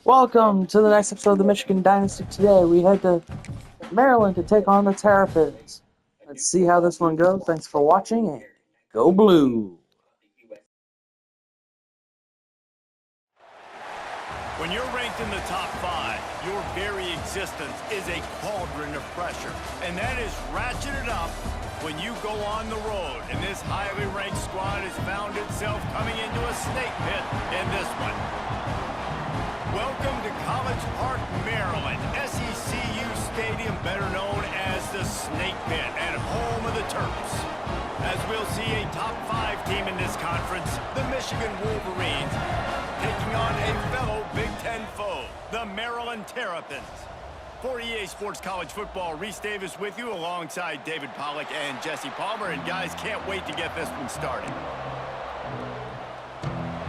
Welcome to the next episode of the Michigan Dynasty. Today we head to Maryland to take on the Terrapins. Let's see how this one goes. Thanks for watching and go blue! When you're ranked in the top 5, your very existence is a cauldron of pressure. And that is ratcheted up when you go on the road. And this highly ranked squad has found itself coming into a snake pit in this one. Welcome to College Park, Maryland, SECU Stadium, better known as the Snake Pit and home of the Terps. As we'll see a top 5 team in this conference, the Michigan Wolverines, taking on a fellow Big Ten foe, the Maryland Terrapins. For EA Sports College Football, Reese Davis with you alongside David Pollack and Jesse Palmer. And guys, can't wait to get this one started.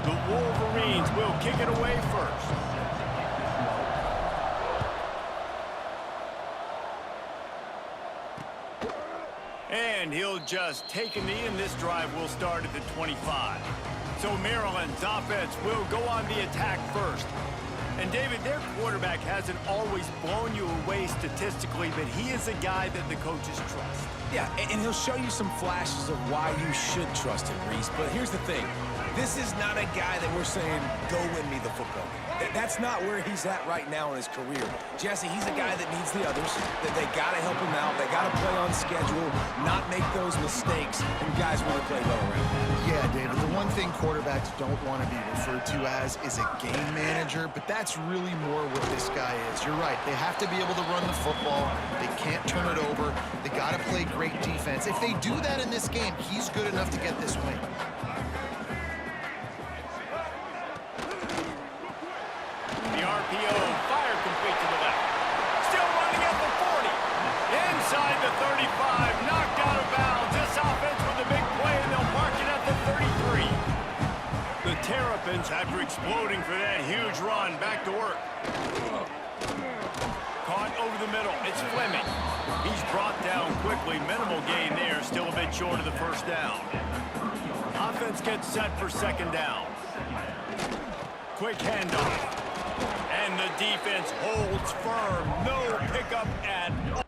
The Wolverines will kick it away first. And he'll just take a knee, and this drive will start at the 25. So Maryland's offense will go on the attack first. And David, their quarterback hasn't always blown you away statistically, but he is a guy that the coaches trust. Yeah, and he'll show you some flashes of why you should trust him, Reese. But here's the thing. This is not a guy that we're saying, go win me the football game. That's not where he's at right now in his career. Jesse, he's a guy that needs the others, that they got to help him out. They got to play on schedule, not make those mistakes, and guys really play well around. Yeah, David, the one thing quarterbacks don't want to be referred to as is a game manager, but that's really more what this guy is. You're right. They have to be able to run the football. They can't turn it over. They got to play great defense. If they do that in this game, he's good enough to get this win. The RPO, fire complete to the left. Still running at the 40. Inside the 35, knocked out of bounds. This offense with a big play, and they'll mark it at the 33. The Terrapins, after exploding for that huge run, back to work. Caught over the middle. It's Fleming. He's brought down quickly. Minimal gain there. Still a bit short of the first down. Offense gets set for second down. Quick handoff. And the defense holds firm. No pickup at all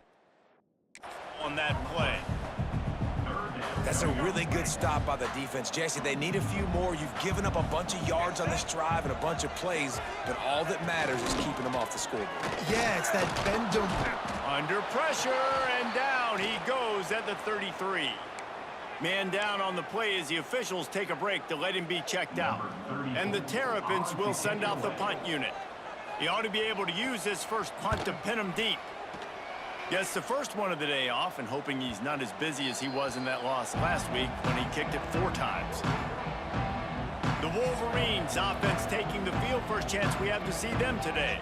on that play. That's a really good stop by the defense. Jesse, they need a few more. You've given up a bunch of yards on this drive and a bunch of plays, but all that matters is keeping them off the scoreboard. Yeah, it's that bend don't... Under pressure, and down he goes at the 33. Man down on the play as the officials take a break to let him be checked out. And the Terrapins will send out the punt unit. He ought to be able to use this first punt to pin him deep. Gets the first one of the day off, and hoping he's not as busy as he was in that loss last week when he kicked it 4 times. The Wolverines offense taking the field. First chance we have to see them today.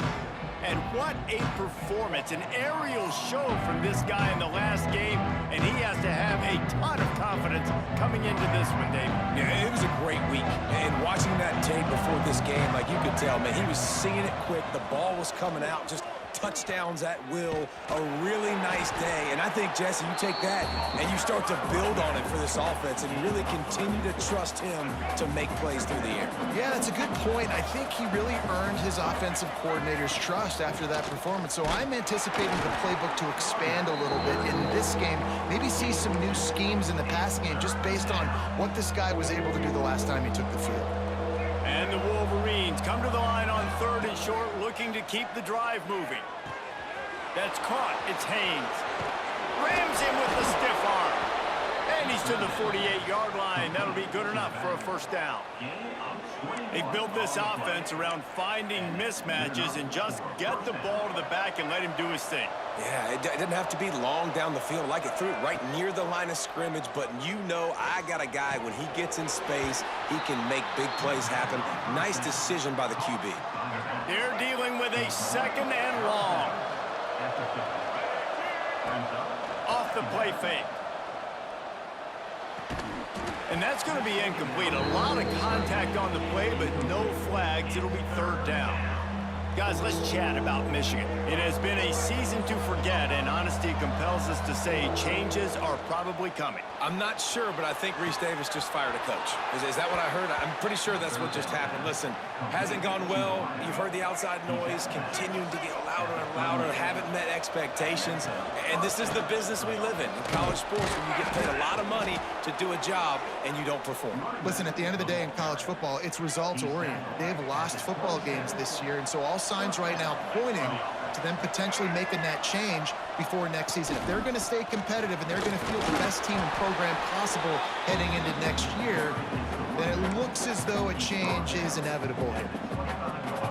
And what a performance, an aerial show from this guy in the last game, and he has to have a ton of confidence coming into this one, Dave. Yeah, it was a great week, and watching that tape before this game, like you could tell, man, he was seeing it quick. The ball was coming out, just touchdowns at will. A really nice day, and I think, Jesse, you take that and you start to build on it for this offense and really continue to trust him to make plays through the air. Yeah, that's a good point. I think he really earned his offensive coordinator's trust after that performance. So I'm anticipating the playbook to expand a little bit in this game. Maybe see some new schemes in the pass game just based on what this guy was able to do the last time he took the field. And the Wolverines come to the line on 3rd and short, looking to keep the drive moving. That's caught. It's Haynes. Rams him with the stiff arm. And he's to the 48-yard line. That'll be good enough for a first down. They've built this offense around finding mismatches and just get the ball to the back and let him do his thing. Yeah, it didn't have to be long down the field. Like it threw it right near the line of scrimmage, but you know I got a guy, when he gets in space, he can make big plays happen. Nice decision by the QB. They're dealing with a 2nd and long. Off the play fake. And that's going to be incomplete. A lot of contact on the play, but no flags. It'll be 3rd down. Guys, let's chat about Michigan. It has been a season to forget, and honesty compels us to say changes are probably coming. I'm not sure, but I think Reese Davis just fired a coach. Is that what I heard? I'm pretty sure that's what just happened. Listen, Hasn't gone well. You've heard the outside noise continuing to get louder and louder. Haven't met expectations. And this is the business we live in college sports, when you get paid a lot of money to do a job and you don't perform. Listen, at the end of the day in college football, it's results-oriented. They've lost football games this year, and so all signs right now pointing to them potentially making that change before next season. If they're going to stay competitive and they're going to field the best team and program possible heading into next year, then it looks as though a change is inevitable here.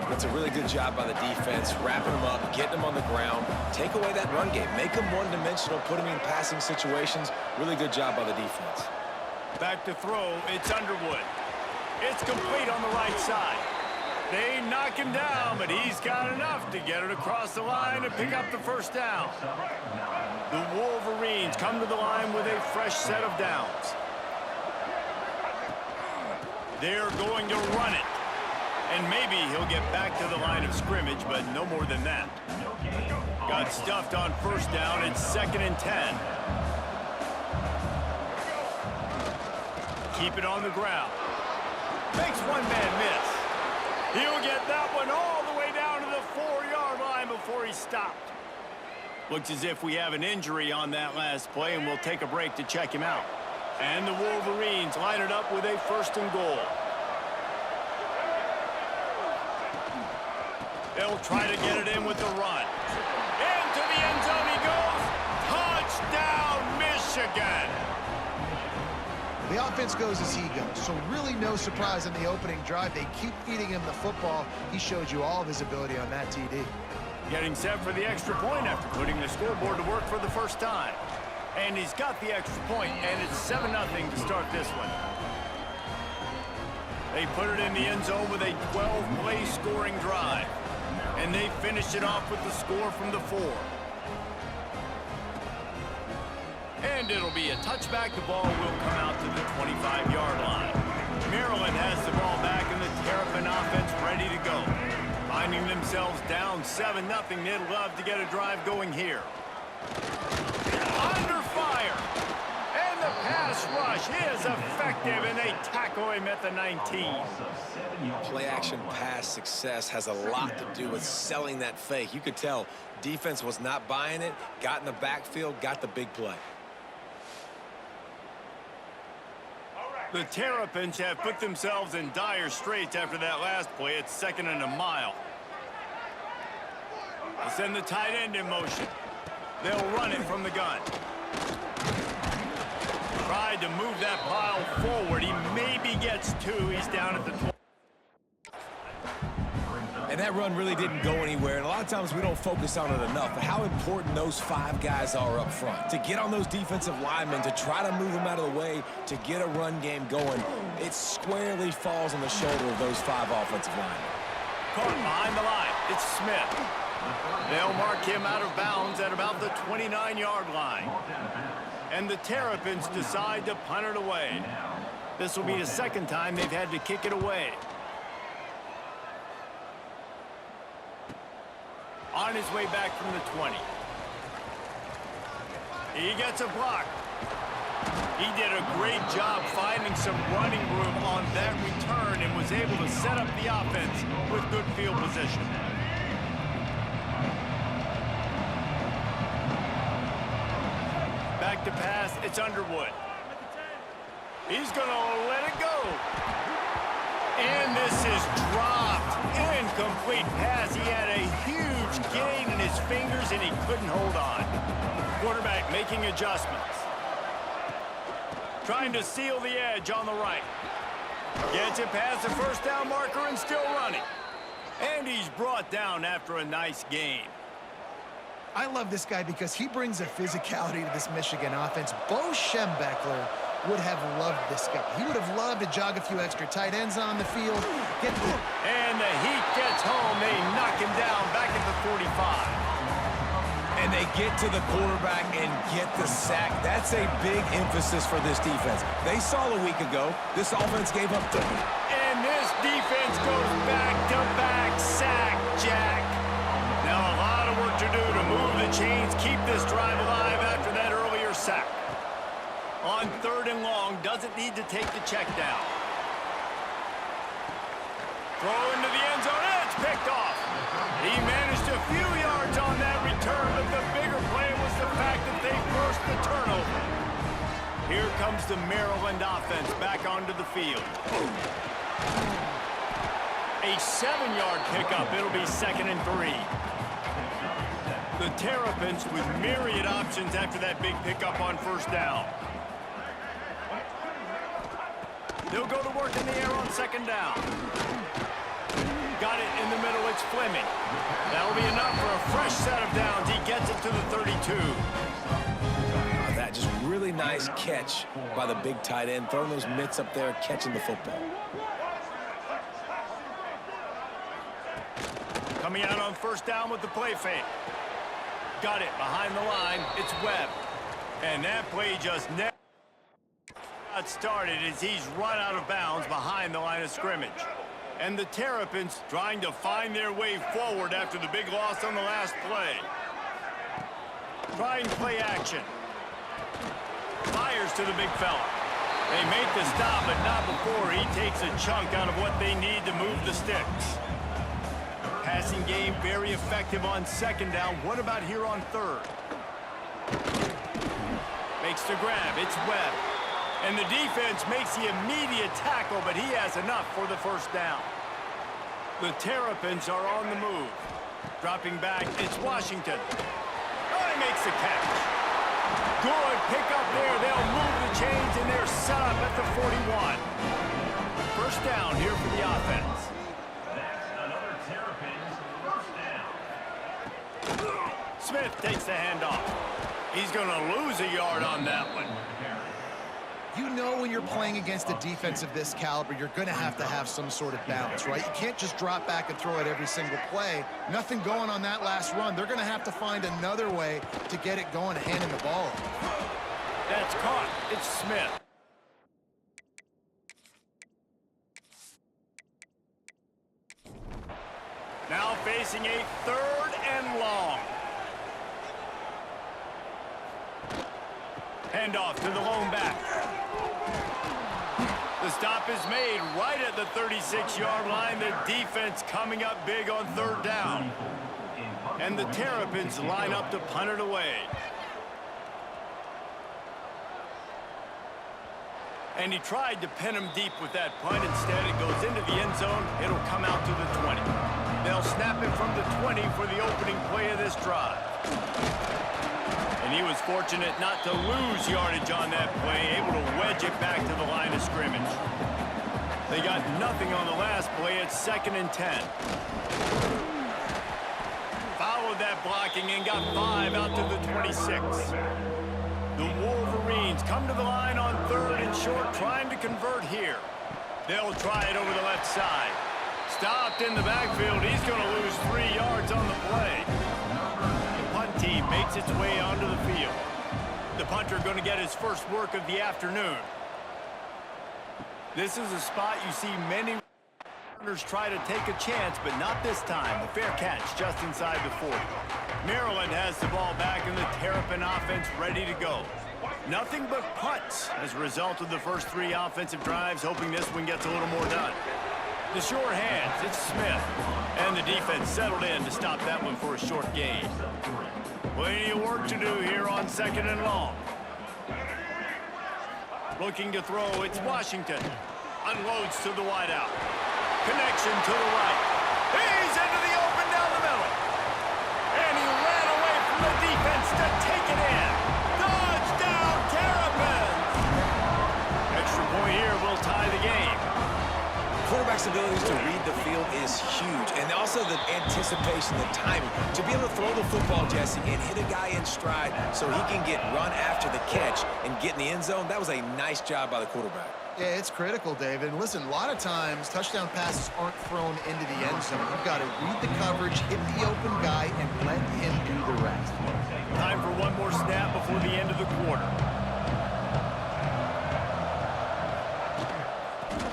That's a really good job by the defense, wrapping them up, getting them on the ground, take away that run game, make them one-dimensional, put them in passing situations. Really good job by the defense. Back to throw, it's Underwood. It's complete on the right side. They knock him down, but he's got enough to get it across the line and pick up the first down. The Wolverines come to the line with a fresh set of downs. They're going to run it. And maybe he'll get back to the line of scrimmage, but no more than that. Got stuffed on first down. It's 2nd and 10. Keep it on the ground. Makes one man miss. He'll get that one all the way down to the 4-yard line before he stopped. Looks as if we have an injury on that last play, and we'll take a break to check him out. And the Wolverines line it up with a 1st and goal. They'll try to get it in with the run. Into the end zone he goes. Touchdown, Michigan! The offense goes as he goes, so really no surprise in the opening drive. They keep feeding him the football. He showed you all of his ability on that TD. Getting set for the extra point after putting the scoreboard to work for the first time. And he's got the extra point, and it's 7-0 to start this one. They put it in the end zone with a 12-play scoring drive. And they finished it off with the score from the 4. And it'll be a touchback. The ball will come out to the 25-yard line. Maryland has the ball back, and the Terrapin offense ready to go. Finding themselves down 7-0, they'd love to get a drive going here. Under fire. And the pass rush is effective, and they tackle him at the 19. Play-action pass success has a lot to do with selling that fake. You could tell defense was not buying it, got in the backfield, got the big play. The Terrapins have put themselves in dire straits after that last play. It's 2nd and a mile. They send the tight end in motion. They'll run it from the gun. Tried to move that pile forward. He maybe gets 2. He's down at the 20. And that run really didn't go anywhere. And a lot of times we don't focus on it enough. But how important those 5 guys are up front. To get on those defensive linemen, to try to move them out of the way, to get a run game going, it squarely falls on the shoulder of those 5 offensive linemen. Caught behind the line. It's Smith. They'll mark him out of bounds at about the 29-yard line. And the Terrapins decide to punt it away. This will be the 2nd time they've had to kick it away. On his way back from the 20. He gets a block. He did a great job finding some running room on that return and was able to set up the offense with good field position. Back to pass, it's Underwood. He's going to let it go. And this is dropped. Incomplete pass. He had a huge gain in his fingers, and he couldn't hold on. Quarterback making adjustments. Trying to seal the edge on the right. Gets it past the first down marker and still running. And he's brought down after a nice gain. I love this guy because he brings a physicality to this Michigan offense. Bo Schembechler would have loved this guy. He would have loved to jog a few extra tight ends on the field. And the heat gets home. They knock him down back at the 45. And they get to the quarterback and get the sack. That's a big emphasis for this defense. They saw a week ago, this offense gave up 30. And this defense goes back-to-back sack, Jack. Now a lot of work to do to move the chains, keep this drive alive after that earlier sack. On 3rd and long, doesn't need to take the check down. Throw into the end zone, and it's picked off. He managed a few yards on that return, but the bigger play was the fact that they forced the turnover. Here comes the Maryland offense back onto the field. A 7-yard pickup. It'll be 2nd and 3. The Terrapins with myriad options after that big pickup on 1st down. They'll go to work in the air on 2nd down. Got it in the middle. It's Fleming. That'll be enough for a fresh set of downs. He gets it to the 32. That just really nice catch by the big tight end, throwing those mitts up there, catching the football. Coming out on 1st down with the play fake. Got it behind the line. It's Webb. And that play just never got started as he's run out of bounds behind the line of scrimmage. And the Terrapins trying to find their way forward after the big loss on the last play. Trying play action. Fires to the big fella. They make the stop, but not before he takes a chunk out of what they need to move the sticks. Passing game very effective on 2nd down. What about here on 3rd? Makes the grab. It's Webb. And the defense makes the immediate tackle, but he has enough for the 1st down. The Terrapins are on the move. Dropping back, it's Washington. Oh, he makes the catch. Good pickup there. They'll move the chains, and they're set up at the 41. 1st down here for the offense. Smith takes the handoff. He's going to lose a yard on that one. You know when you're playing against a defense of this caliber, you're going to have some sort of balance, right? You can't just drop back and throw it every single play. Nothing going on that last run. They're going to have to find another way to get it going, handing the ball off. That's caught. It's Smith. Now facing a 3rd and long. Handoff to the lone back. The stop is made right at the 36-yard line. The defense coming up big on 3rd down. And the Terrapins line up to punt it away. And he tried to pin him deep with that punt. Instead, it goes into the end zone. It'll come out to the 20. They'll snap it from the 20 for the opening play of this drive. And he was fortunate not to lose yardage on that play, able to wedge it back to the line of scrimmage. They got nothing on the last play. It's 2nd and 10. Followed that blocking and got 5 out to the 26. The Wolverines come to the line on 3rd and short, trying to convert here. They'll try it over the left side. Stopped in the backfield. He's going to lose 3 yards on the play. The punt team makes its way onto the field. The punter going to get his first work of the afternoon. This is a spot you see many runners try to take a chance, but not this time. The fair catch just inside the 40. Maryland has the ball back, and the Terrapin offense ready to go. Nothing but punts as a result of the first 3 offensive drives, hoping this one gets a little more done. The sure hands, it's Smith. And the defense settled in to stop that one for a short gain. Plenty of work to do here on 2nd and long. Looking to throw, it's Washington. Unloads to the wideout. Connection to the right. He's into the open down the middle. And he ran away from the defense to take it in. Touchdown, Terrapins! Extra point here will tie the game. Quarterback's abilities to read the field is huge, and also the anticipation, the timing. To be able to throw the football, Jesse, and hit a guy in stride so he can get run after the catch and get in the end zone, that was a nice job by the quarterback. Yeah, it's critical, David. And listen, a lot of times, touchdown passes aren't thrown into the end zone. You've got to read the coverage, hit the open guy, and let him do the rest. Time for one more snap before the end of the quarter.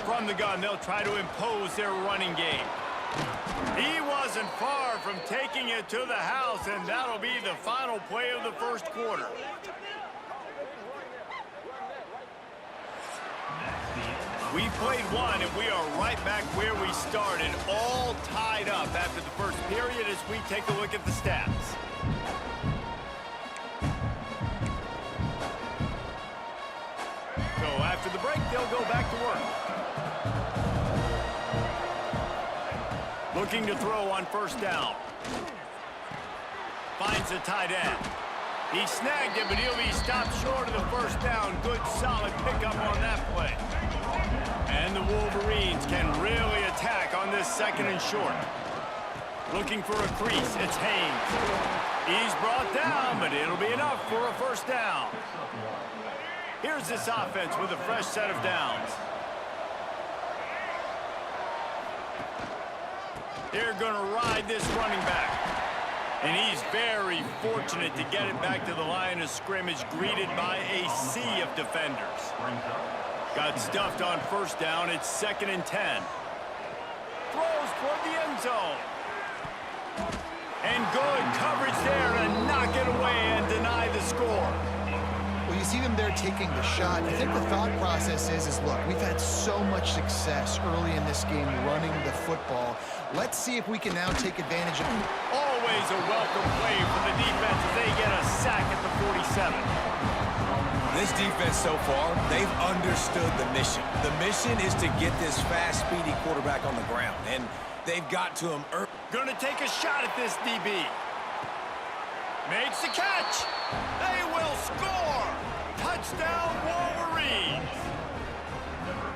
From the gun, they'll try to impose their running game. He wasn't far from taking it to the house, and that'll be the final play of the first quarter. We've played one, and we are right back where we started, all tied up after the first period as we take a look at the stats. So after the break, they'll go back to work. Looking to throw on first down. Finds the tight end. He snagged it, but he'll be stopped short of the first down. Good, solid pickup on that play. And the Wolverines can really attack on this second and short. Looking for a crease, it's Haynes. He's brought down, but it'll be enough for a first down. Here's this offense with a fresh set of downs. They're going to ride this running back. And he's very fortunate to get it back to the line of scrimmage, greeted by a sea of defenders. Got stuffed on first down. It's 2nd and 10. Throws toward the end zone. And good coverage there to knock it away and deny the score. Well, you see them there taking the shot. I think the thought process is look, we've had so much success early in this game running the football. Let's see if we can now take advantage of it. Always a welcome play for the defense as they get a sack at the 47. This defense so far, they've understood the mission. The mission is to get this fast, speedy quarterback on the ground, and they've got to him early. Gonna take a shot at this DB. Makes the catch. They will score. Touchdown, Wolverines.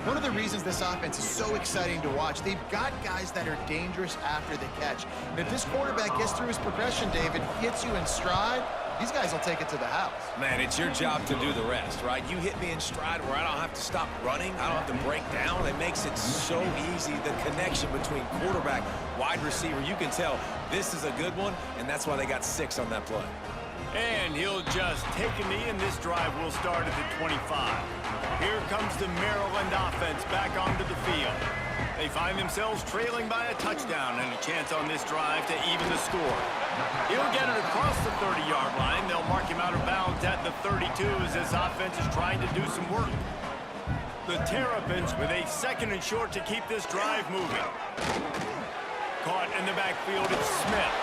One of the reasons this offense is so exciting to watch, they've got guys that are dangerous after the catch. And if this quarterback gets through his progression, David, hits you in stride, these guys will take it to the house. Man, it's your job to do the rest, right? You hit me in stride where I don't have to stop running. I don't have to break down. It makes it so easy. The connection between quarterback, wide receiver, you can tell this is a good one, and that's why they got 6 on that play. And he'll just take a knee, and this drive will start at the 25. Here comes the Maryland offense back onto the field. They find themselves trailing by a touchdown and a chance on this drive to even the score. He'll get it across the 30-yard line. They'll mark him out of bounds at the 32 as this offense is trying to do some work. The Terrapins with a 2nd and short to keep this drive moving. Caught in the backfield, it's Smith.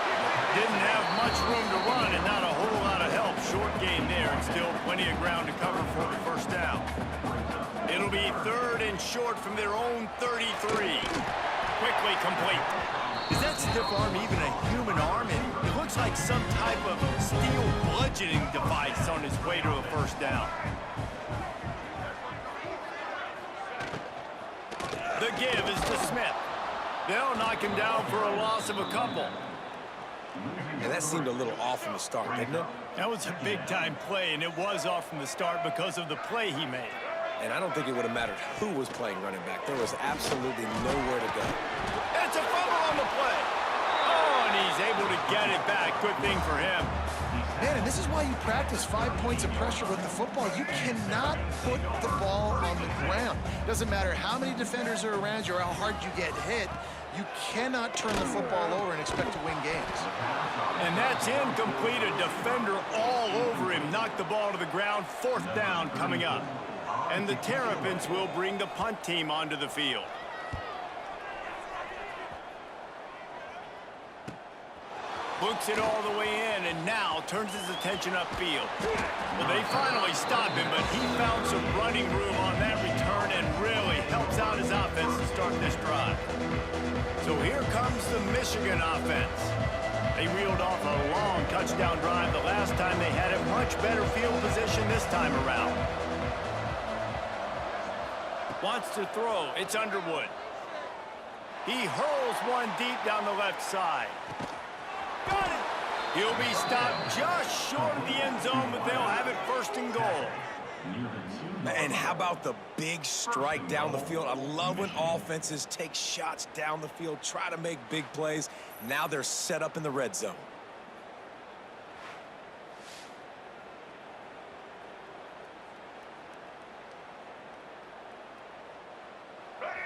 Didn't have much room to run and not a whole lot of help. Short gain there and still plenty of ground to cover for the first down. It'll be 3rd and short from their own 33. Quickly complete. Is that stiff arm even a human arm? It looks like some type of steel bludgeoning device on his way to a first down. The give is to Smith. They'll knock him down for a loss of a couple. And that seemed a little off from the start, didn't it? That was a big-time play, and it was off from the start because of the play he made. And I don't think it would have mattered who was playing running back. There was absolutely nowhere to go. It's a fumble on the play. Oh, and he's able to get it back. Good thing for him. Man, and this is why you practice 5 points of pressure with the football. You cannot put the ball on the ground. Doesn't matter how many defenders are around you or how hard you get hit. You cannot turn the football over and expect to win games. And that's incomplete. A defender all over him. Knocked the ball to the ground. 4th down coming up. And the Terrapins will bring the punt team onto the field. Books it all the way in and now turns his attention upfield. Well, they finally stop him, but he found some running room on that return and really helps out his offense to start this drive. So here comes the Michigan offense. They reeled off a long touchdown drive the last time. They had a much better field position this time around. Wants to throw. It's Underwood. He hurls one deep down the left side. Got it. He'll be stopped just short of the end zone, but they'll have it 1st and goal. And how about the big strike down the field? I love when offenses take shots down the field, try to make big plays. Now they're set up in the red zone.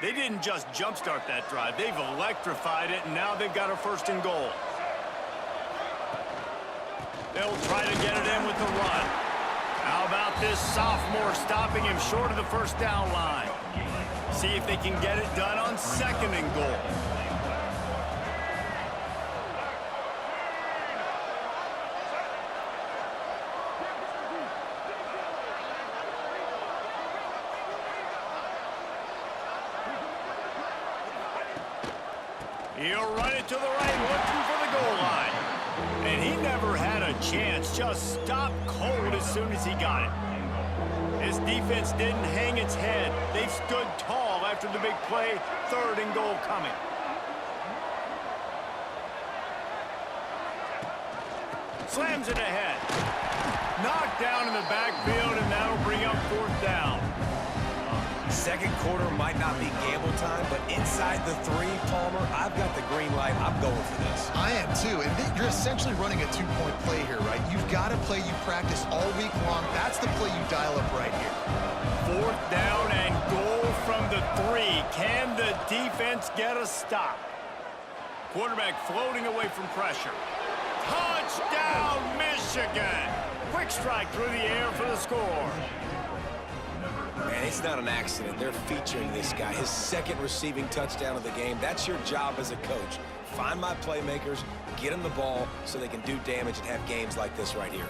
They didn't just jumpstart that drive. They've electrified it, and now they've got a 1st and goal. They'll try to get it in with the run. How about this sophomore stopping him short of the first down line? See if they can get it done on 2nd and goal. He'll run it to the right, looking for the goal line. And he never had a chance, just stopped cold as soon as he got it. His defense didn't hang its head. They stood tall after the big play, 3rd and goal coming. Slams it ahead. Knocked down in the backfield, and that'll bring up 4th down. Second quarter might not be gamble time, but inside the 3, Palmer, I've got the green light. I'm going for this. I am too, and you're essentially running a 2-point play here, right? You've got a play you practice all week long. That's the play you dial up right here. 4th down and goal from the 3. Can the defense get a stop? Quarterback floating away from pressure. Touchdown, Michigan! Quick strike through the air for the score. Man, it's not an accident. They're featuring this guy. His 2nd receiving touchdown of the game. That's your job as a coach. Find my playmakers, get them the ball so they can do damage and have games like this right here.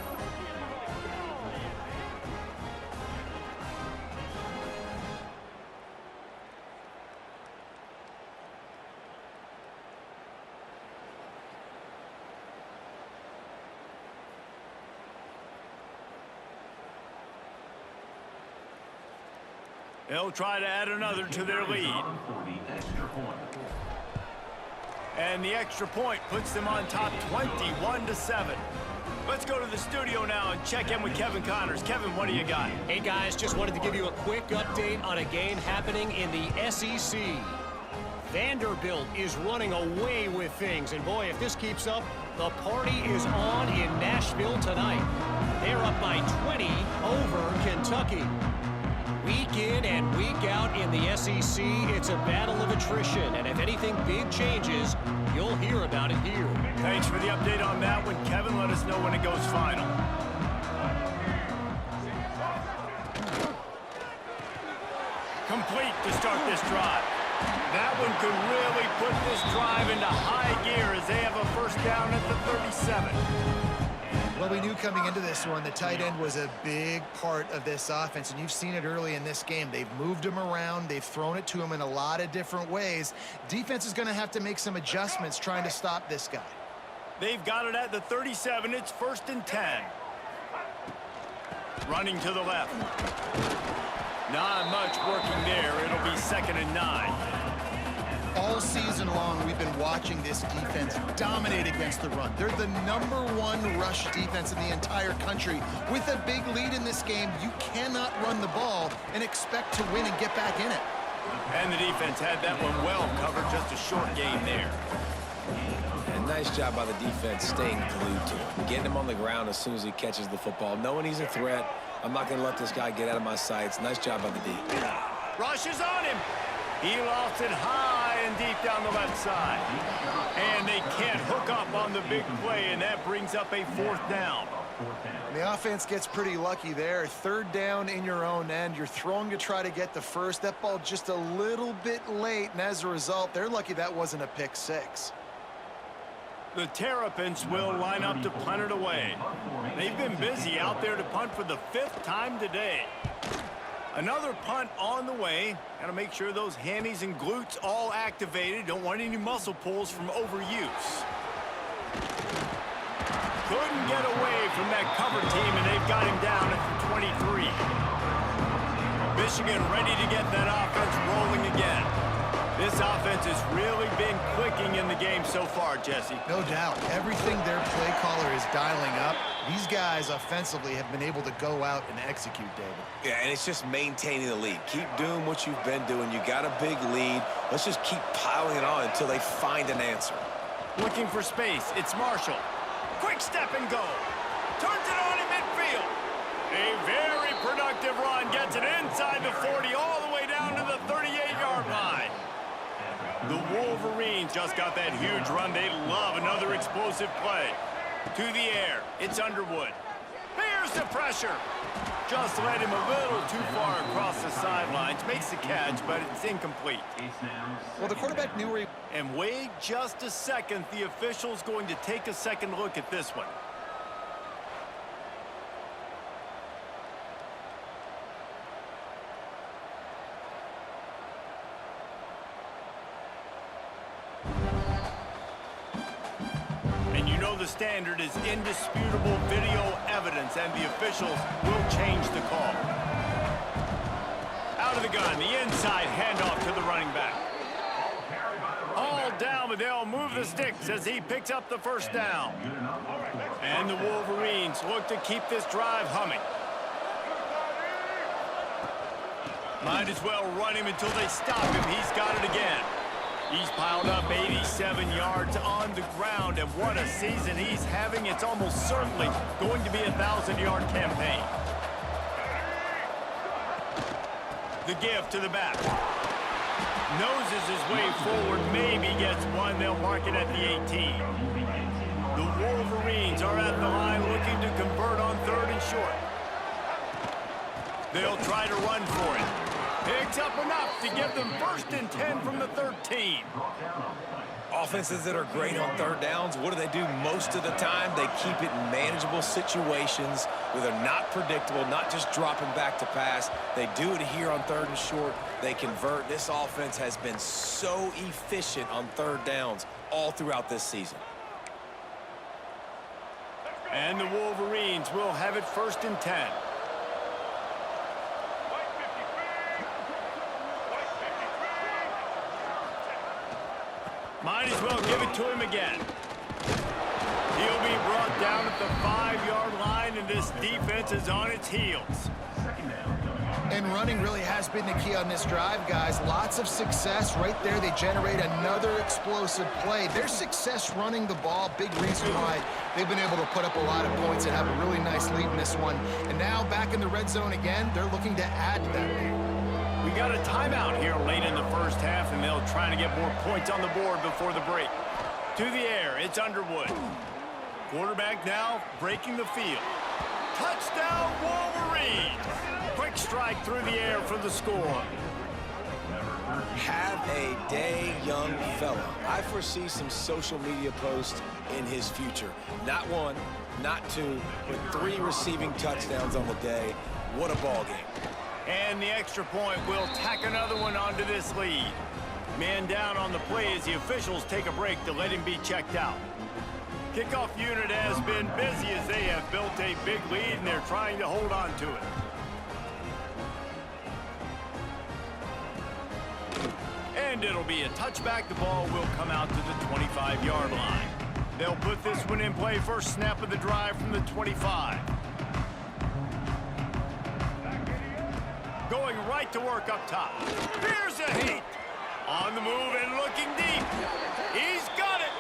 They'll try to add another to their lead. And the extra point puts them on top 21-7. Let's go to the studio now and check in with Kevin Connors. Kevin, what do you got? Hey guys, just wanted to give you a quick update on a game happening in the SEC. Vanderbilt is running away with things, and boy, if this keeps up, the party is on in Nashville tonight. They're up by 20 over Kentucky. Week in and week out in the SEC, it's a battle of attrition, and if anything big changes, you'll hear about it here. Thanks for the update on that one, Kevin. Let us know when it goes final. Complete to start this drive. That one could really put this drive into high gear as they have a 1st down at the 37. Well, we knew coming into this one, the tight end was a big part of this offense, and you've seen it early in this game. They've moved him around. They've thrown it to him in a lot of different ways. Defense is going to have to make some adjustments trying to stop this guy. They've got it at the 37. It's 1st and 10. Running to the left. Not much working there. It'll be 2nd and 9. All season long, we've been watching this defense dominate against the run. They're the #1 rush defense in the entire country. With a big lead in this game, you cannot run the ball and expect to win and get back in it. And the defense had that one well covered. Just a short game there. And nice job by the defense staying glued to him. Getting him on the ground as soon as he catches the football. Knowing he's a threat, I'm not going to let this guy get out of my sights. Nice job by the D. Rushes on him. He lost it high and deep down the left side. And they can't hook up on the big play, and that brings up a 4th down. The offense gets pretty lucky there. 3rd down in your own end. You're throwing to try to get the 1st. That ball just a little bit late, and as a result, they're lucky that wasn't a pick 6. The Terrapins will line up to punt it away. They've been busy out there to punt for the 5th time today. Another punt on the way. Got to make sure those hammies and glutes all activated. Don't want any muscle pulls from overuse. Couldn't get away from that cover team, and they've got him down at the 23. Michigan ready to get that offense rolling again. This offense has really been clicking in the game so far, Jesse. No doubt. Everything their play caller is dialing up, these guys offensively have been able to go out and execute, David. Yeah, and it's just maintaining the lead. Keep doing what you've been doing. You got a big lead. Let's just keep piling it on until they find an answer. Looking for space. It's Marshall. Quick step and go. Turns it on in midfield. A very productive run. Gets it inside the 40 all the way down to the 38-yard line. The Wolverines just got that huge run. They love another explosive play. To the air. It's Underwood. Here's the pressure. Just led him a little too far across the sidelines. Makes the catch, but it's incomplete. Well, the quarterback knew where he... And wait just a second. The official's going to take a second look at this one. And you know the standard is indisputable video evidence, and the officials will change the call. Out of the gun, the inside handoff to the running back. All down, but they'll move the sticks as he picks up the first down. And the Wolverines look to keep this drive humming. Might as well run him until they stop him. He's got it again. He's piled up 87 yards on the ground, and what a season he's having. It's almost certainly going to be a 1,000-yard campaign. The give to the back. Noses his way forward, maybe gets one. They'll mark it at the 18. The Wolverines are at the line looking to convert on 3rd and short. They'll try to run for it. Picks up enough to give them 1st and 10 from the 13. Offenses that are great on 3rd downs, what do? Most of the time, they keep it in manageable situations where they're not predictable, not just dropping back to pass. They do it here on 3rd and short. They convert. This offense has been so efficient on 3rd downs all throughout this season. And the Wolverines will have it 1st and 10. Might as well give it to him again. He'll be brought down at the 5-yard line, and this defense is on its heels. And running really has been the key on this drive, guys. Lots of success right there. They generate another explosive play. Their success running the ball, big reason why they've been able to put up a lot of points and have a really nice lead in this one. And now back in the red zone again, they're looking to add to that lead. We got a timeout here late in the first half, and they'll try to get more points on the board before the break. To the air, it's Underwood. Quarterback now breaking the field. Touchdown, Wolverines! Quick strike through the air for the score. Have a day, young fella. I foresee some social media posts in his future. Not 1, not 2, but 3 receiving touchdowns on the day. What a ball game. And the extra point will tack another one onto this lead. Man down on the play as the officials take a break to let him be checked out. Kickoff unit has been busy as they have built a big lead, and they're trying to hold on to it. And it'll be a touchback. The ball will come out to the 25-yard line. They'll put this one in play. First snap of the drive from the 25. Going right to work up top. Here's a hit. On the move and looking deep. He's got it.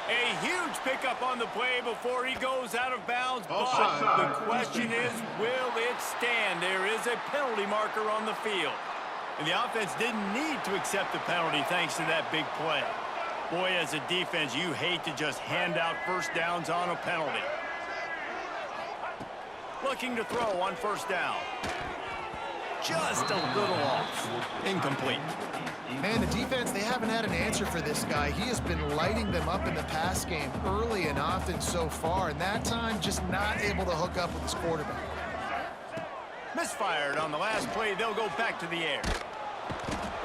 A huge pickup on the play before he goes out of bounds. But the question is, will it stand? There is a penalty marker on the field. And the offense didn't need to accept the penalty thanks to that big play. Boy, as a defense, you hate to just hand out first downs on a penalty. Looking to throw on first down. Just a little off. Incomplete. Man, the defense, they haven't had an answer for this guy. He has been lighting them up in the pass game early and often so far, and that time just not able to hook up with his quarterback. Misfired on the last play. They'll go back to the air.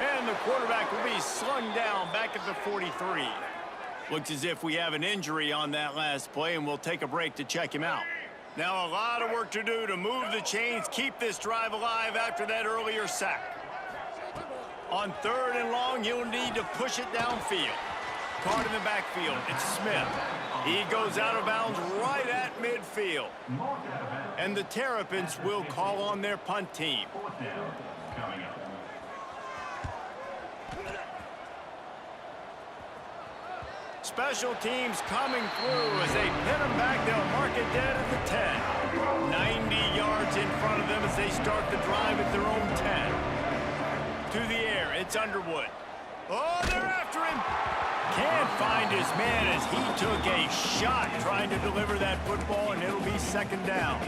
And the quarterback will be slung down back at the 43. Looks as if we have an injury on that last play, and we'll take a break to check him out. Now a lot of work to do to move the chains, keep this drive alive after that earlier sack. On 3rd and long, you'll need to push it downfield. Caught in the backfield, it's Smith. He goes out of bounds right at midfield. And the Terrapins will call on their punt team. Special teams coming through as they pin them back. They'll mark it dead at the 10. 90 yards in front of them as they start the drive at their own 10. To the air, it's Underwood. Oh, they're after him. Can't find his man as he took a shot trying to deliver that football, and it'll be 2nd down.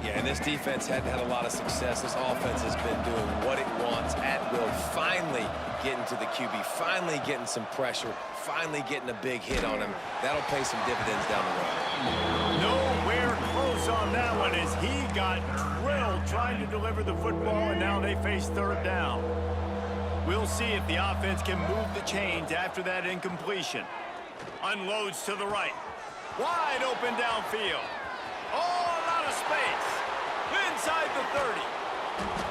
Yeah, and this defense hadn't had a lot of success. This offense has been doing what it wants at will. Finally getting to the QB, finally getting some pressure, finally getting a big hit on him. That'll pay some dividends down the road. Nowhere close on that one as he got drilled trying to deliver the football, and now they face third down. We'll see if the offense can move the chains after that incompletion. Unloads to the right. Wide open downfield. Oh, a lot of space. Inside the 30.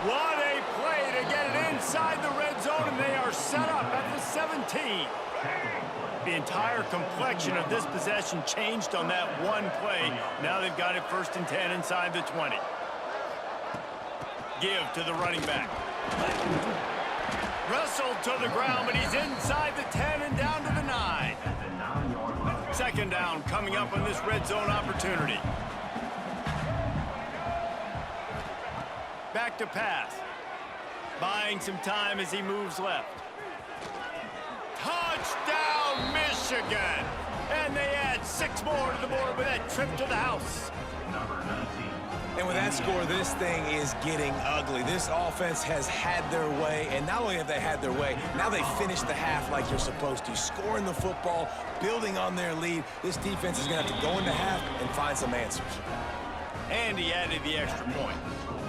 What a play to get it inside the red zone, and they are set up at the 17. The entire complexion of this possession changed on that one play. Now they've got it 1st and 10 inside the 20. Give to the running back. Wrestled to the ground, but he's inside the 10 and down to the 9. 2nd down coming up on this red zone opportunity. Back to pass. Buying some time as he moves left. Touchdown, Michigan! And they add 6 more to the board with that trip to the house. And with that score, this thing is getting ugly. This offense has had their way, and not only have they had their way, now they finish the half like you're supposed to, scoring the football, building on their lead. This defense is going to have to go into half and find some answers. And he added the extra point.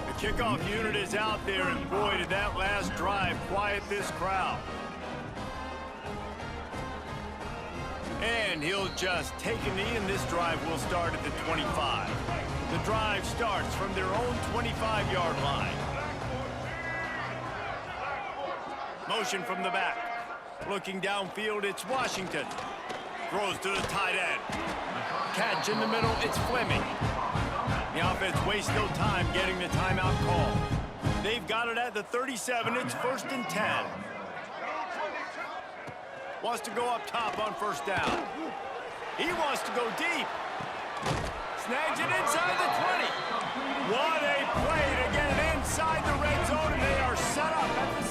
The kickoff unit is out there, and boy, did that last drive quiet this crowd. And he'll just take a knee, and this drive will start at the 25. The drive starts from their own 25-yard line. Motion from the back. Looking downfield, it's Washington. Throws to the tight end. Catch in the middle, it's Fleming. The offense wastes no time getting the timeout call. They've got it at the 37. It's 1st and 10. Wants to go up top on 1st down. He wants to go deep. Snags it inside the 20. What a play to get it inside the red zone, and they are set up at the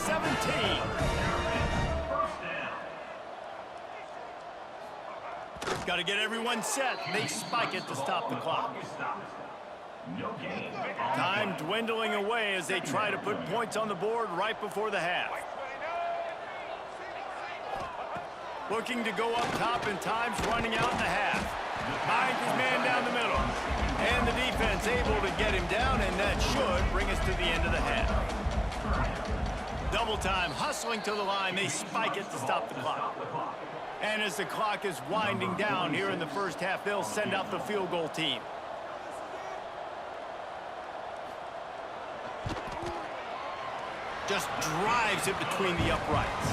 17. Got to get everyone set. They spike it to stop the clock. Time dwindling away as they try to put points on the board right before the half. Looking to go up top, and time's running out in the half. Finds his man down the middle. And the defense able to get him down, and that should bring us to the end of the half. Double time, hustling to the line. They spike it to stop the clock. And as the clock is winding down here in the 1st half, they'll send out the field goal team. Just drives it between the uprights.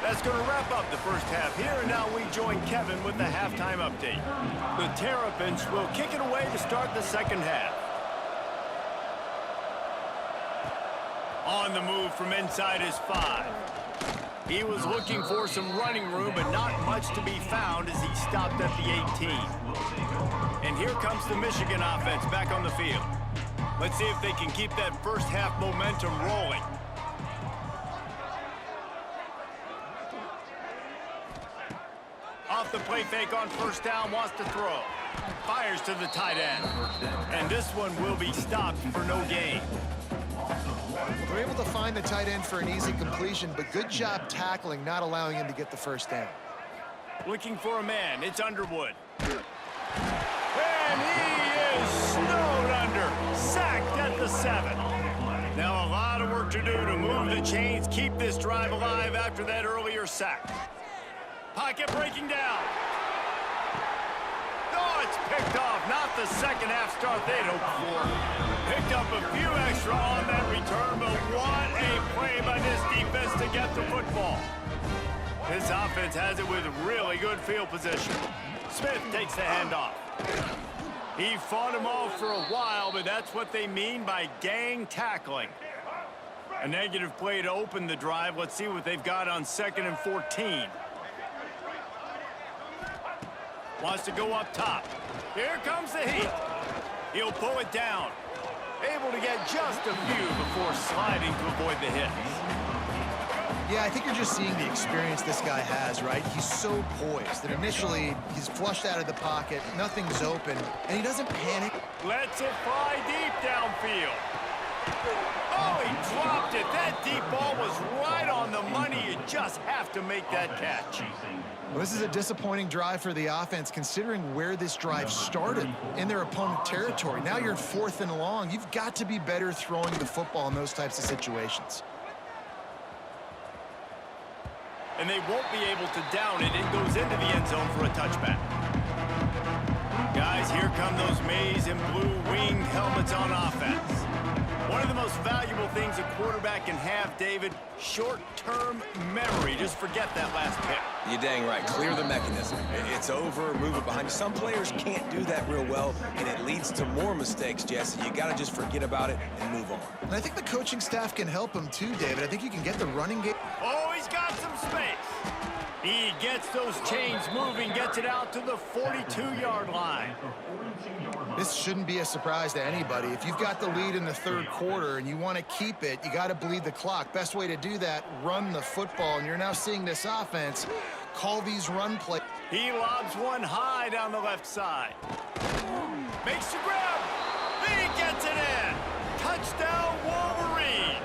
That's going to wrap up the 1st half here, and now we join Kevin with the halftime update. The Terrapins will kick it away to start the 2nd half. On the move from inside his 5. He was looking for some running room, but not much to be found as he stopped at the 18. And here comes the Michigan offense back on the field. Let's see if they can keep that 1st half momentum rolling. Off the play fake on 1st down, wants to throw. Fires to the tight end. And this one will be stopped for no gain. They're able to find the tight end for an easy completion, but good job tackling, not allowing him to get the 1st down. Looking for a man, it's Underwood. And he is snowed under, sacked at the 7. Now a lot of work to do to move the chains, keep this drive alive after that earlier sack. Pocket breaking down. Oh, it's picked off. Not the 2nd half start they'd hoped for. Picked up a few extra on that return, but what a play by this defense to get the football. This offense has it with really good field position. Smith takes the handoff. He fought him off for a while, but that's what they mean by gang tackling. A negative play to open the drive. Let's see what they've got on 2nd and 14. Wants to go up top. Here comes the heat. He'll pull it down. Able to get just a few before sliding to avoid the hits. Yeah, I think you're just seeing the experience this guy has, right? He's so poised that initially he's flushed out of the pocket, nothing's open, and he doesn't panic. Lets it fly deep downfield. Oh, he dropped it. That deep ball was right on the money. You just have to make that catch. Well, this is a disappointing drive for the offense, considering where this drive started in their opponent territory. Now you're 4th and long. You've got to be better throwing the football in those types of situations. And they won't be able to down it. It goes into the end zone for a touchback. Guys, here come those maize and blue winged helmets on offense. One of the most valuable things a quarterback can have, David, short-term memory. Just forget that last pick. You're dang right. Clear the mechanism. It's over, move it behind you. Some players can't do that real well, and it leads to more mistakes, Jesse. You got to just forget about it and move on. And I think the coaching staff can help him too, David. I think you can get the running game. Oh, he's got some space. He gets those chains moving, gets it out to the 42-yard line. This shouldn't be a surprise to anybody. If you've got the lead in the 3rd quarter and you want to keep it, you got to bleed the clock. Best way to do that, run the football. And you're now seeing this offense call these run plays. He lobs one high down the left side. Makes the grab. He gets it in. Touchdown, Wolverines.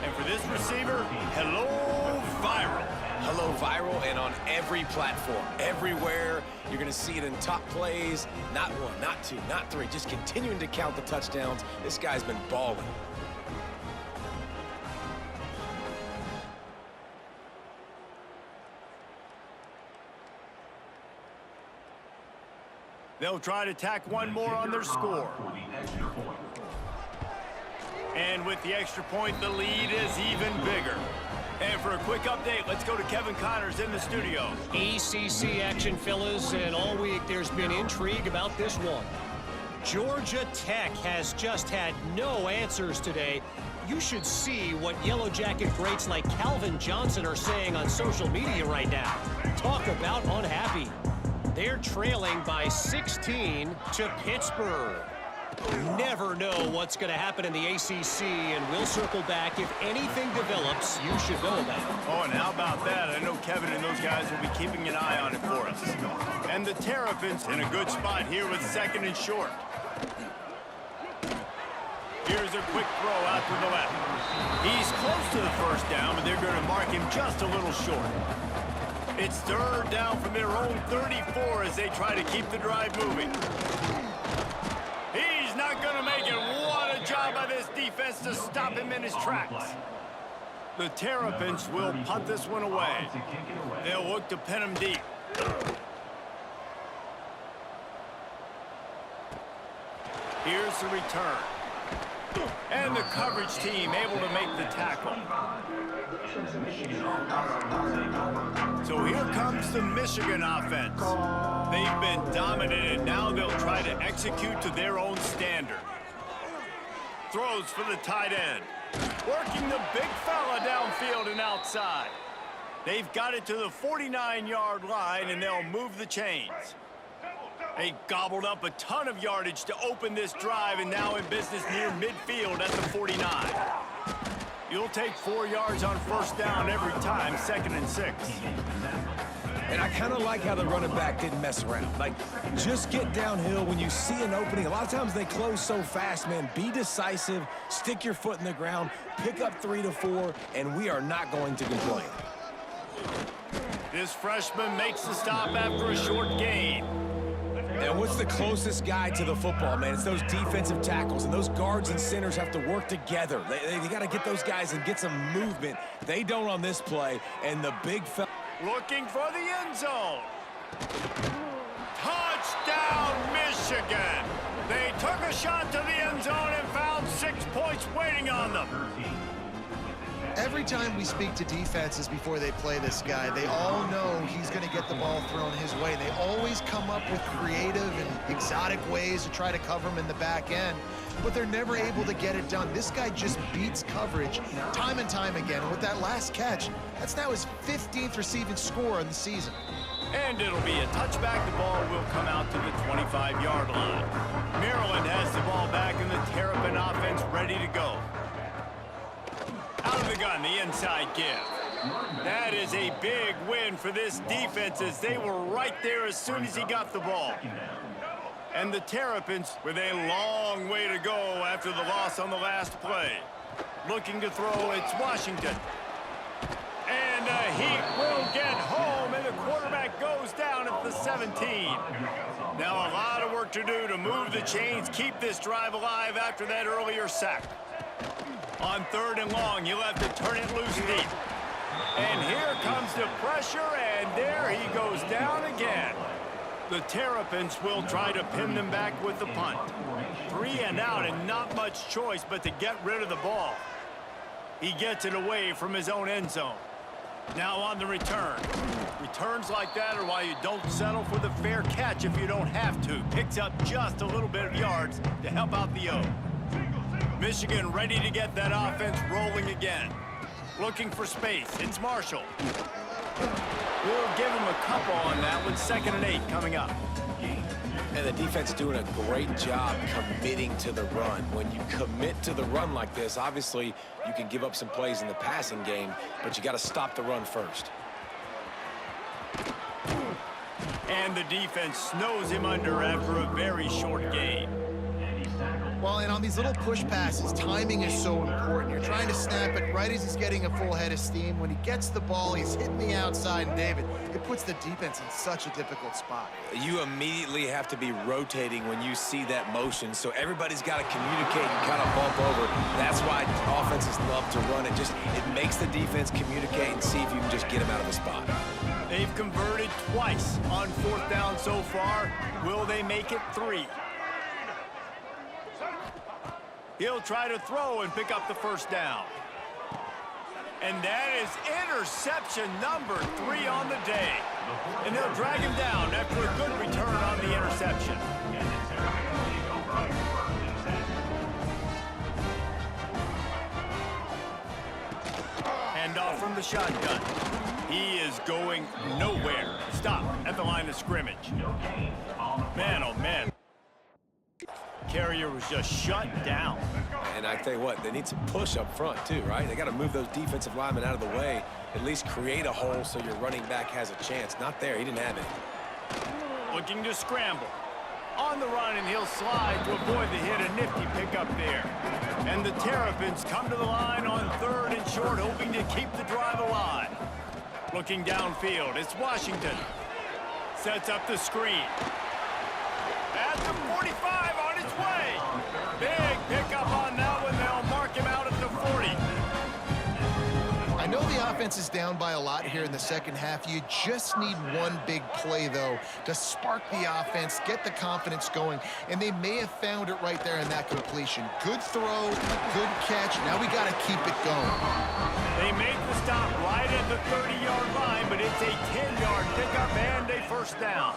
And for this receiver, hello, viral. Hello, viral, and on every platform, everywhere. You're going to see it in top plays. Not 1, not 2, not 3. Just continuing to count the touchdowns. This guy's been balling. They'll try to tack one more on their score. And with the extra point, the lead is even bigger. And for a quick update, let's go to Kevin Connors in the studio. ACC action, fellas, and all week there's been intrigue about this one. Georgia Tech has just had no answers today. You should see what Yellow Jacket greats like Calvin Johnson are saying on social media right now. Talk about unhappy. They're trailing by 16 to Pittsburgh. Never know what's going to happen in the ACC, and we'll circle back. If anything develops, you should know about it. Oh, and how about that? I know Kevin and those guys will be keeping an eye on it for us. And the Terrapins in a good spot here with 2nd and short. Here's a quick throw out to the left. He's close to the 1st down, but they're going to mark him just a little short. It's 3rd down from their own 34 as they try to keep the drive moving. He's not going to make it. What a job by this defense to stop him in his tracks. The Terrapins will punt this one away. They'll look to pin him deep. Here's the return. And the coverage team able to make the tackle. So here comes the Michigan offense. They've been dominated. Now they'll try to execute to their own standard. Throws for the tight end. Working the big fella downfield and outside. They've got it to the 49-yard line, and they'll move the chains. They gobbled up a ton of yardage to open this drive, and now in business near midfield at the 49. You'll take 4 yards on 1st down every time, 2nd and 6. And I kind of like how the running back didn't mess around. Like, just get downhill when you see an opening. A lot of times they close so fast, man. Be decisive, stick your foot in the ground, pick up 3 to 4, and we are not going to complain. This freshman makes the stop after a short gain. And what's the closest guy to the football, man? It's those defensive tackles, and those guards and centers have to work together. They got to get those guys and get some movement. They don't on this play, and the big fella Looking for the end zone. Touchdown, Michigan. They took a shot to the end zone and found 6 points waiting on them. Every time we speak to defenses before they play this guy, they all know he's going to get the ball thrown his way. They always come up with creative and exotic ways to try to cover him in the back end, but they're never able to get it done. This guy just beats coverage time and time again. And with that last catch, that's now his 15th receiving score in the season. And it'll be a touchback. The ball will come out to the 25-yard line. Maryland has the ball back, and the Terrapin offense ready to go. Out of with the gun, the inside give. That is a big win for this defense as they were right there as soon as he got the ball. And the Terrapins with a long way to go after the loss on the last play. Looking to throw, it's Washington. And he will get home, and the quarterback goes down at the 17. Now a lot of work to do to move the chains, keep this drive alive after that earlier sack. On 3rd and long, you'll have to turn it loose deep. And here comes the pressure, and there he goes down again. The Terrapins will try to pin them back with the punt. 3 and out, and not much choice but to get rid of the ball. He gets it away from his own end zone. Now on the return. Returns like that are why you don't settle for the fair catch if you don't have to. Picks up just a little bit of yards to help out the O. Michigan ready to get that offense rolling again. Looking for space. It's Marshall. We'll give him a couple on that one. 2nd and 8 coming up. And the defense doing a great job committing to the run. When you commit to the run like this, obviously you can give up some plays in the passing game, but you got to stop the run first. And the defense snows him under after a very short gain. Well, and on these little push passes, timing is so important. You're trying to snap it right as he's getting a full head of steam. When he gets the ball, he's hitting the outside, and David, it puts the defense in such a difficult spot. You immediately have to be rotating when you see that motion, so everybody's got to communicate and kind of bump over. That's why offenses love to run it. It makes the defense communicate and see if you can just get him out of the spot. They've converted twice on 4th down so far. Will they make it 3? He'll try to throw and pick up the 1st down. And that is interception number 3 on the day. And they'll drag him down after a good return on the interception. Hand off from the shotgun. He is going nowhere. Stop at the line of scrimmage. Man, oh man. Carrier was just shut down. And I tell you what, they need some push up front too, right? They got to move those defensive linemen out of the way, at least create a hole so your running back has a chance. Not there, he didn't have it. Looking to scramble. On the run, and he'll slide to avoid the hit. A nifty pickup there. And the Terrapins come to the line on 3rd and short, hoping to keep the drive alive. Looking downfield, it's Washington. Sets up the screen. At the 45 on its way. Big pickup on that one. They'll mark him out at the 40. I know the offense is down by a lot here in the 2nd half. You just need one big play, though, to spark the offense, get the confidence going, and they may have found it right there in that completion. Good throw, good catch. Now we got to keep it going. They make the stop right at the 30-yard line, but it's a 10-yard pickup and a 1st down.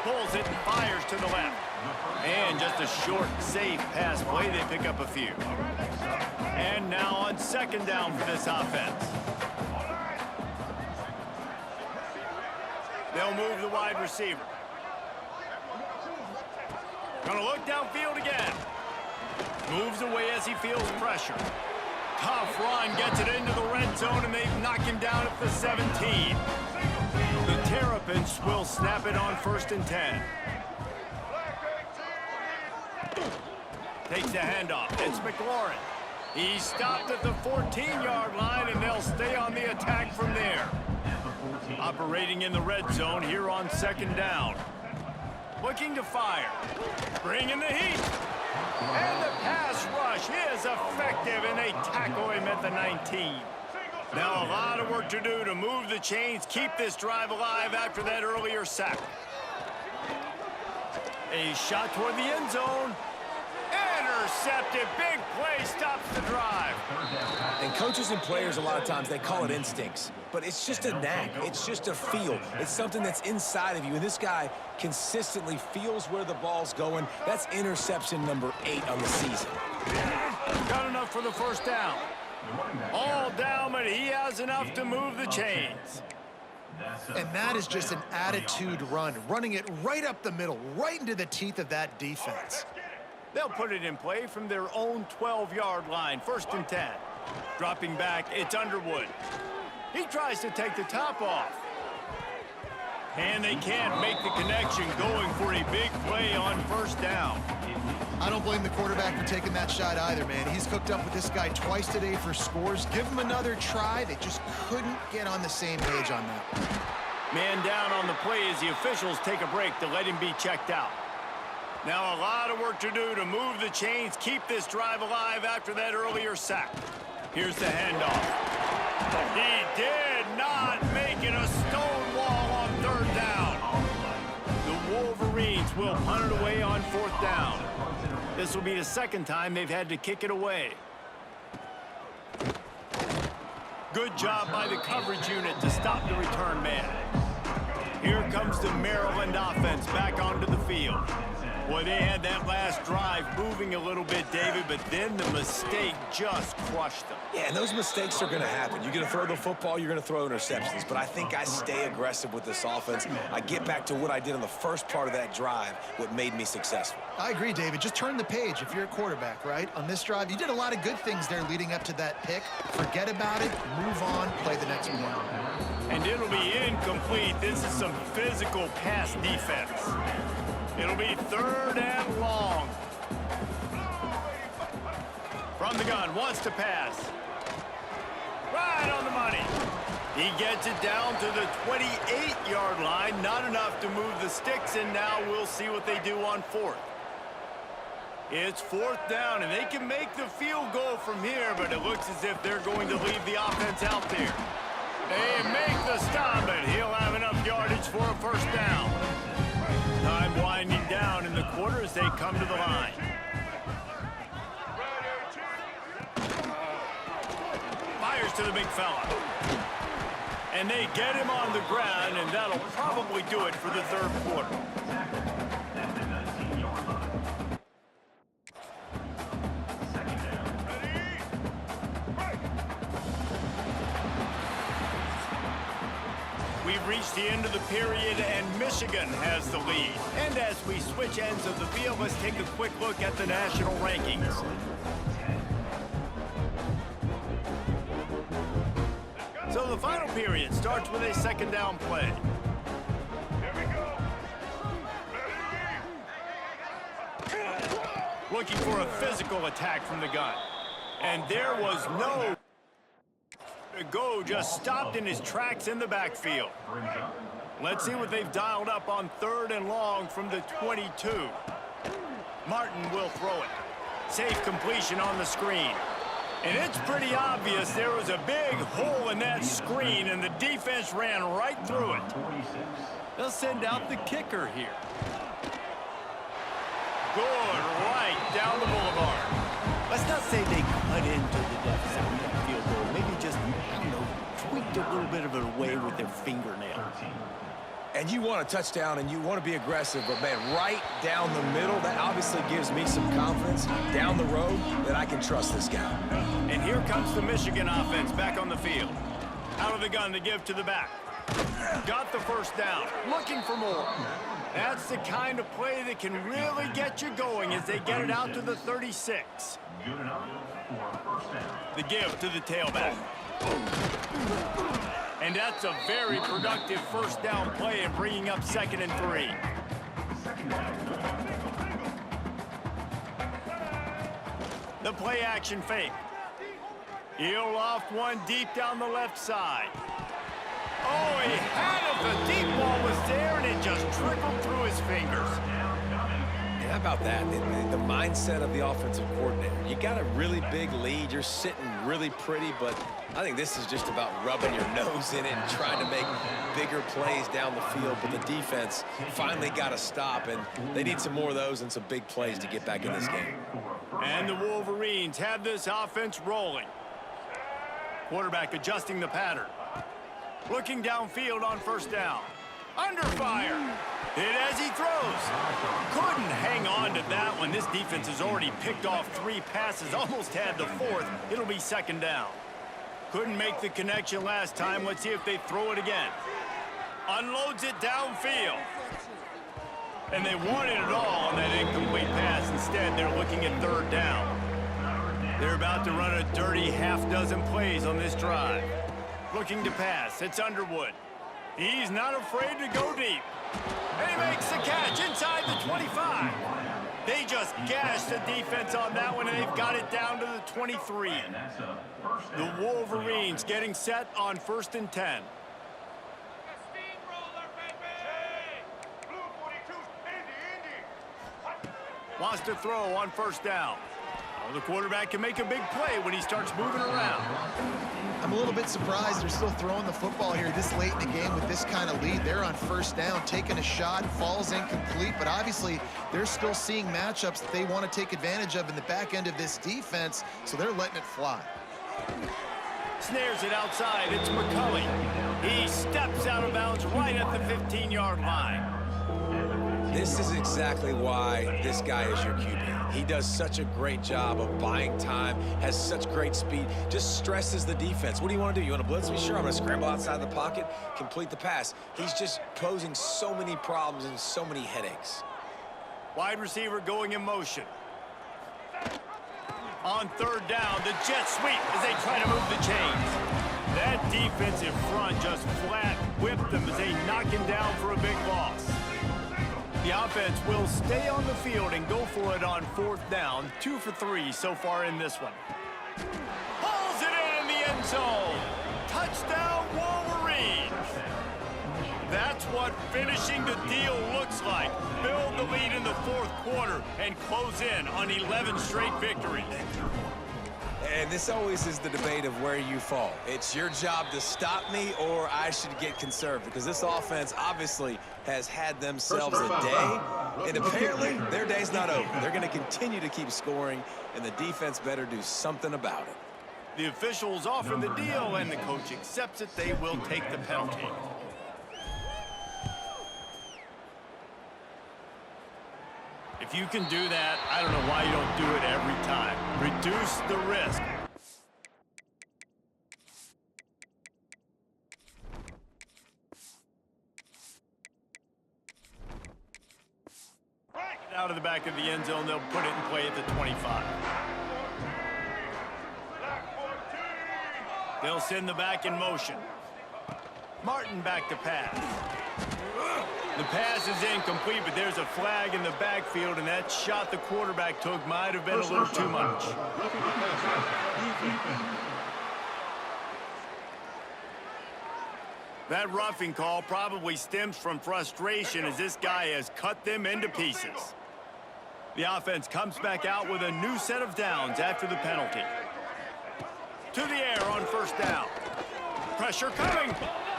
Pulls it and fires to the left. And just a short, safe pass play. They pick up a few. And now on 2nd down for this offense. They'll move the wide receiver. Gonna look downfield again. Moves away as he feels pressure. Tough run, gets it into the red zone, and they've knocked him down at the 17. The Terrapins will snap it on 1st and 10. Takes the handoff. It's McLaurin. He stopped at the 14-yard line, and they'll stay on the attack from there. Operating in the red zone here on 2nd down. Looking to fire. Bringing the heat. And the pass rush is effective, and they tackle him at the 19. Now a lot of work to do to move the chains, keep this drive alive after that earlier sack. A shot toward the end zone. Intercepted. Big play stops the drive. And coaches and players, a lot of times, they call it instincts. But it's just a knack. It's just a feel. It's something that's inside of you. And this guy consistently feels where the ball's going. That's interception number 8 on the season. Got enough for the 1st down. All down, but he has enough to move the chains. And that is just an attitude run, running it right up the middle, right into the teeth of that defense. They'll put it in play from their own 12-yard line, 1st and 10. Dropping back, it's Underwood. He tries to take the top off. And they can't make the connection, going for a big play on 1st down. I don't blame the quarterback for taking that shot either, man. He's cooked up with this guy twice today for scores. Give him another try. They just couldn't get on the same page on that. Man down on the play as the officials take a break to let him be checked out. Now a lot of work to do to move the chains, keep this drive alive after that earlier sack. Here's the handoff. He did not make it a stone wall on 3rd down. The Wolverines will punt it away on 4th down. This will be the 2nd time they've had to kick it away. Good job by the coverage unit to stop the return man. Here comes the Maryland offense back onto the field. Boy, they had that last drive moving a little bit, David, but then the mistake just crushed them. Yeah, and those mistakes are going to happen. You're going to throw the football, you're going to throw interceptions. But I think I stay aggressive with this offense. I get back to what I did in the first part of that drive, what made me successful. I agree, David. Just turn the page if you're a quarterback, right? On this drive, you did a lot of good things there leading up to that pick. Forget about it, move on, play the next one. And it'll be incomplete. This is some physical pass defense. It'll be 3rd and long. From the gun, wants to pass. Right on the money. He gets it down to the 28-yard line. Not enough to move the sticks, and now we'll see what they do on 4th. It's 4th down, and they can make the field goal from here, but it looks as if they're going to leave the offense out there. They make the stop, but he'll have enough yardage for a 1st down. Time winding down in the quarter as they come to the line. Fires to the big fella. And they get him on the ground, and that'll probably do it for the 3rd quarter. We've reached the end of the period, and Michigan has the lead. And as we switch ends of the field, let's take a quick look at the national rankings. So the final period starts with a 2nd down play. Looking for a physical attack from the gun. And there was no to go, just stopped in his tracks in the backfield. Let's see what they've dialed up on 3rd and long from the 22. Martin will throw it. Safe completion on the screen. And it's pretty obvious there was a big hole in that screen, and the defense ran right through it. They'll send out the kicker here. Good, right down the boulevard. Let's not say they cut into the deficit with that field goal. Maybe just, tweaked a little bit of it away with their fingernail. And you want a touchdown, and you want to be aggressive, but, man, right down the middle, that obviously gives me some confidence down the road that I can trust this guy. And here comes the Michigan offense back on the field. Out of the gun to give to the back. Got the 1st down. Looking for more. That's the kind of play that can really get you going as they get it out to the 36. The give to the tailback. And that's a very productive 1st down play and bringing up 2nd and 3. The play action fake. He'll loft one deep down the left side. Oh, he had it. The deep ball was there, and it just trickled through his fingers. Yeah, how about that? The mindset of the offensive coordinator. You got a really big lead. You're sitting really pretty, but I think this is just about rubbing your nose in it and trying to make bigger plays down the field. But the defense finally got a stop, and they need some more of those and some big plays to get back in this game. And the Wolverines have this offense rolling. Quarterback adjusting the pattern. Looking downfield on 1st down. Under fire. Hit as he throws. Couldn't hang on to that one. This defense has already picked off 3 passes. Almost had the 4th. It'll be 2nd down. Couldn't make the connection last time. Let's see if they throw it again. Unloads it downfield. And they wanted it all on that incomplete pass. Instead, they're looking at third down. They're about to run a dirty half-dozen plays on this drive. Looking to pass. It's Underwood. He's not afraid to go deep. And he makes the catch inside the 25. They just gashed the defense on that one, and they've got it down to the 23. The Wolverines getting set on 1st and 10. Wants to throw on 1st down. Oh, the quarterback can make a big play when he starts moving around. I'm a little bit surprised they're still throwing the football here this late in the game with this kind of lead. They're on 1st down, taking a shot, falls incomplete, but obviously they're still seeing matchups that they want to take advantage of in the back end of this defense, so they're letting it fly. Snares it outside. It's McCulley. He steps out of bounds right at the 15-yard line. This is exactly why this guy is your QB. He does such a great job of buying time, has such great speed, just stresses the defense. What do you want to do? You want to blitz me? Sure, I'm going to scramble outside the pocket, complete the pass. He's just posing so many problems and so many headaches. Wide receiver going in motion. On 3rd down, the jet sweep as they try to move the chains. That defensive front just flat whipped them as they knock him down for a big loss. The offense will stay on the field and go for it on 4th down. 2 for 3 so far in this one. Pulls it in the end zone. Touchdown, Wolverines. That's what finishing the deal looks like. Build the lead in the 4th quarter and close in on 11 straight victories. And this always is the debate of where you fall. It's your job to stop me, or I should get conservative, because this offense obviously has had themselves a day, and apparently their day's not over. They're going to continue to keep scoring, and the defense better do something about it. The officials offer the deal, and the coach accepts it. They will take the penalty. If you can do that, I don't know why you don't do it every time. Reduce the risk. Out of the back of the end zone, they'll put it in play at the 25. They'll send the back in motion. Martin back to pass. The pass is incomplete, but there's a flag in the backfield, and that shot the quarterback took might have been a little too much. That roughing call probably stems from frustration as this guy has cut them into pieces. The offense comes back out with a new set of downs after the penalty. To the air on 1st down. Pressure coming,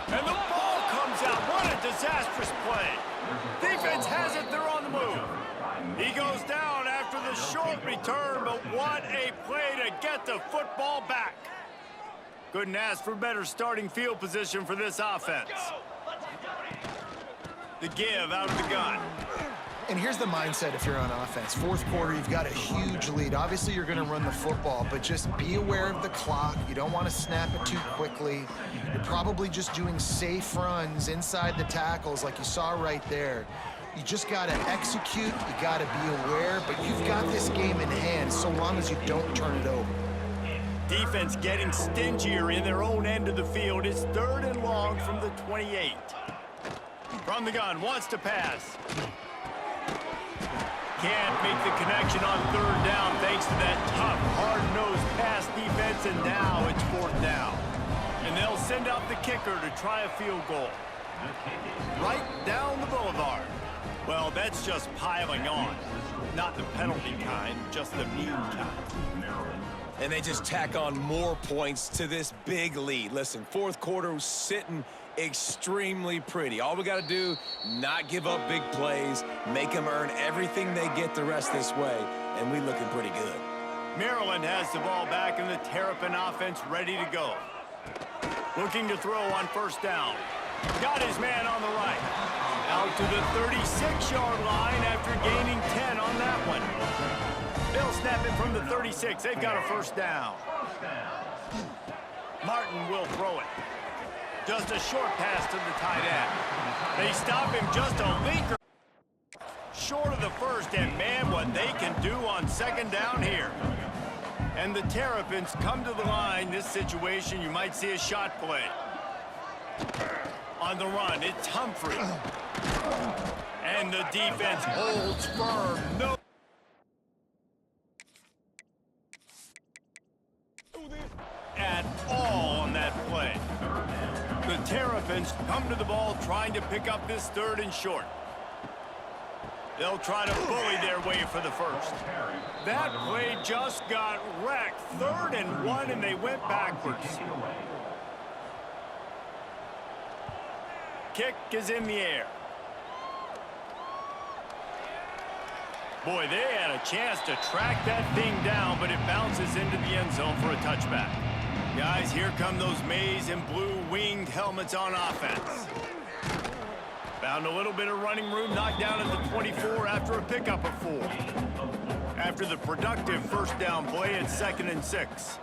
and the ball comes out. What a disastrous play. Defense has it, they're on the move. He goes down after the short return, but what a play to get the football back. Couldn't ask for better starting field position for this offense. The give out of the gun. And here's the mindset if you're on offense. 4th quarter, you've got a huge lead. Obviously, you're going to run the football, but just be aware of the clock. You don't want to snap it too quickly. You're probably just doing safe runs inside the tackles like you saw right there. You just got to execute. You got to be aware, but you've got this game in hand so long as you don't turn it over. Defense getting stingier in their own end of the field. It's 3rd and long from the 28. From the gun, wants to pass. Can't make the connection on 3rd down thanks to that tough, hard-nosed pass defense, and now it's 4th down. And they'll send out the kicker to try a field goal. Right down the boulevard. Well, that's just piling on. Not the penalty kind, just the mean kind. And they just tack on more points to this big lead. Listen, 4th quarter was sitting extremely pretty. All we got to do, not give up big plays, make them earn everything they get the rest this way, and we looking pretty good. Maryland has the ball back, and the Terrapin offense ready to go. Looking to throw on 1st down. Got his man on the right. Out to the 36-yard line after gaining 10 on that one. They'll snap it from the 36. They've got a 1st down. Martin will throw it. Just a short pass to the tight end. They stop him just a linker. short of the first, and man, what they can do on second down here. And the Terrapins come to the line. This situation, you might see a shot play. On the run, it's Humphrey. And the defense holds firm. No. At all on that play. The Terrapins come to the ball trying to pick up this 3rd and short. They'll try to bully their way for the first. That play just got wrecked. 3rd and 1, and they went backwards. Kick is in the air. Boy, they had a chance to track that thing down, but it bounces into the end zone for a touchback. Guys, here come those maize and blue winged helmets on offense. Found a little bit of running room, knocked down at the 24 after a pickup of 4. After the productive first down play, it's 2nd and 6.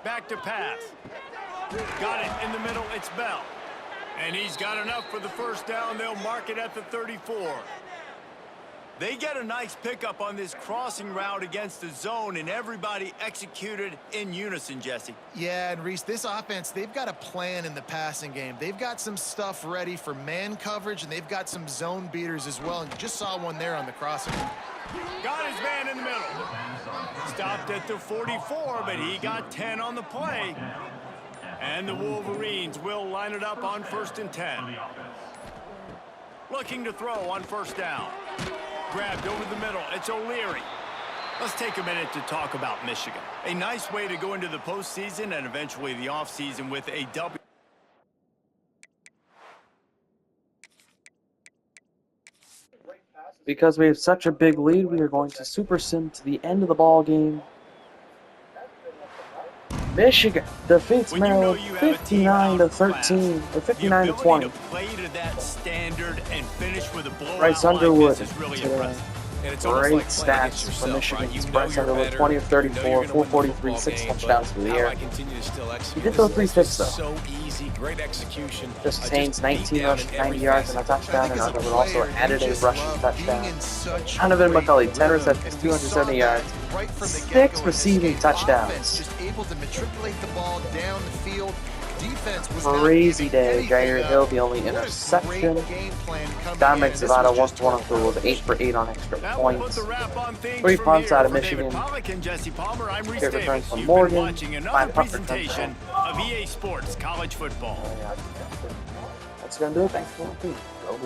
Back to pass. Got it in the middle, it's Bell. And he's got enough for the first down. They'll mark it at the 34. They get a nice pickup on this crossing route against the zone, and everybody executed in unison, Jesse. Yeah, and Reese, this offense, they've got a plan in the passing game. They've got some stuff ready for man coverage, and they've got some zone beaters as well. And you just saw one there on the crossing. Got his man in the middle. Stopped at the 44, but he got 10 on the play. And the Wolverines will line it up on 1st and 10. Looking to throw on first down. Grabbed over the middle. It's O'Leary. Let's take a minute to talk about Michigan. A nice way to go into the postseason and eventually the offseason with a W. Because we have such a big lead, we are going to super sim to the end of the ball game. Michigan defeats Maryland 59-13 or 59-20. Play to that standard and finish with a blowout. Bryce Underwood is really today. impressive. And it's Great like stats for Michigan. Bryce Underwood, 20 of 34, 443, 6 touchdowns for the year. He did throw 3 picks though. So easy, great execution. Just Haynes, 19 rushes, 90 yards, and a touchdown, and Underwood also added a rushing touchdown. Donovan McCulley, 10 receptions, 270 yards, 6 receiving touchdowns. Just able to matriculate the ball down the field. Defense was Crazy day. Jair Hill, the only interception. Dominic Zavada, 1-1 through, was 8 for 8 on extra points. 3 punts out of Michigan. 8 returns from Morgan. 5 punt returns from him. Of EA Sports College Football. That's going to do it. Thanks for watching. Go